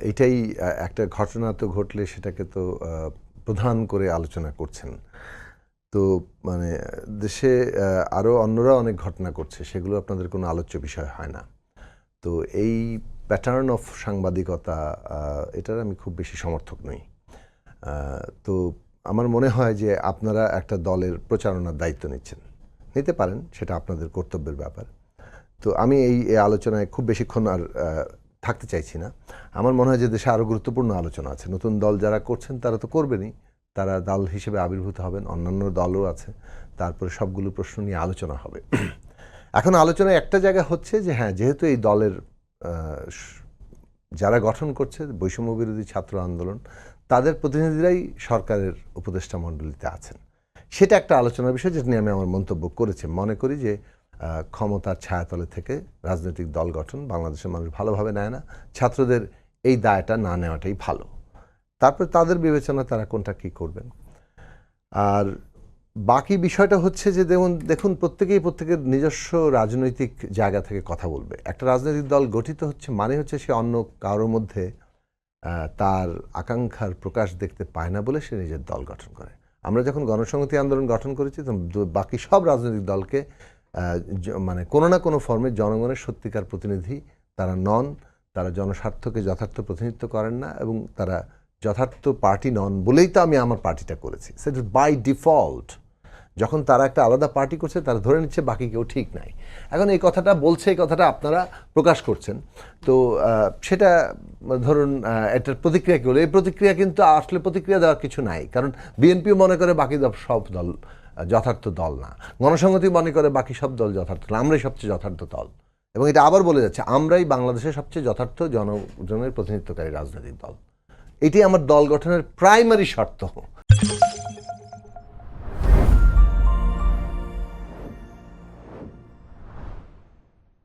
এটাই একটা ঘটনা তো ঘটলে সেটাকে তো প্রধান করে আলোচনা করছেন। তো মানে দেশে আরও অন্যরা অনেক ঘটনা করছে, সেগুলো আপনাদের কোনো আলোচ্য বিষয় হয় না। তো এই প্যাটার্ন অফ সাংবাদিকতা এটার আমি খুব বেশি সমর্থক নই। তো আমার মনে হয় যে আপনারা একটা দলের প্রচারণার দায়িত্ব নিতে পারেন, সেটা আপনাদের কর্তব্যের ব্যাপার। তো আমি এই আলোচনায় খুব বেশিক্ষণ আর থাকতে চাইছি না। আমার মনে হয় যে দেশে আরও গুরুত্বপূর্ণ আলোচনা আছে। নতুন দল যারা করছেন তারা তো করবেনই, তারা দল হিসেবে আবির্ভূত হবেন, অন্যান্য দলও আছে, তারপরে সবগুলো প্রশ্ন নিয়ে আলোচনা হবে। এখন আলোচনায় একটা জায়গা হচ্ছে যে হ্যাঁ, যেহেতু এই দলের যারা গঠন করছে বৈষম্য বিরোধী ছাত্র আন্দোলন, তাদের প্রতিনিধিরাই সরকারের উপদেষ্টা মণ্ডলীতে আছেন, সেটা একটা আলোচনার বিষয় যেটা নিয়ে আমি আমার মন্তব্য করেছি। মনে করি যে ক্ষমতার ছায়াতলে থেকে রাজনৈতিক দল গঠন বাংলাদেশের মানুষ ভালোভাবে নেয় না, ছাত্রদের এই দায়টা না নেওয়াটাই ভালো। তারপর তাদের বিবেচনা তারা কোনটা কী করবেন। আর বাকি বিষয়টা হচ্ছে যে দেখুন প্রত্যেকের নিজস্ব রাজনৈতিক জায়গা থেকে কথা বলবে। একটা রাজনৈতিক দল গঠিত হচ্ছে মানে হচ্ছে সে অন্য কারোর মধ্যে তার আকাঙ্ক্ষার প্রকাশ দেখতে পায় না বলে সে নিজের দল গঠন করে। আমরা যখন গণসংহতি আন্দোলন গঠন করেছি তখন বাকি সব রাজনৈতিক দলকে মানে কোনো না কোনো ফর্মে জনগণের সত্যিকার প্রতিনিধি তারা নন, তারা জনস্বার্থকে যথার্থ প্রতিনিধিত্ব করেন না এবং তারা যথার্থ পার্টি নন বলেই তো আমি আমার পার্টিটা করেছি। সেটা বাই ডিফল্ট। যখন তারা একটা আলাদা পার্টি করছে তারা ধরে নিচ্ছে বাকি কেউ ঠিক নাই। এখন এই কথাটা বলছে, এই কথাটা আপনারা প্রকাশ করছেন, তো সেটা ধরুন এটার প্রতিক্রিয়া কী হলো? এই প্রতিক্রিয়া কিন্তু আসলে প্রতিক্রিয়া দেওয়ার কিছু নাই, কারণ বিএনপিও মনে করে বাকি সব দল যথার্থ দল না, গণসংহতি মনে করে বাকি সব দল যথার্থ না, আমরাই সবচেয়ে যথার্থ দল। এবং এটা আবার বলে যাচ্ছে আমরাই বাংলাদেশের সবচেয়ে যথার্থ জনগণের প্রতিনিধিত্বকারী রাজনৈতিক দল। এটি আমার দল গঠনের প্রাইমারি শর্ত।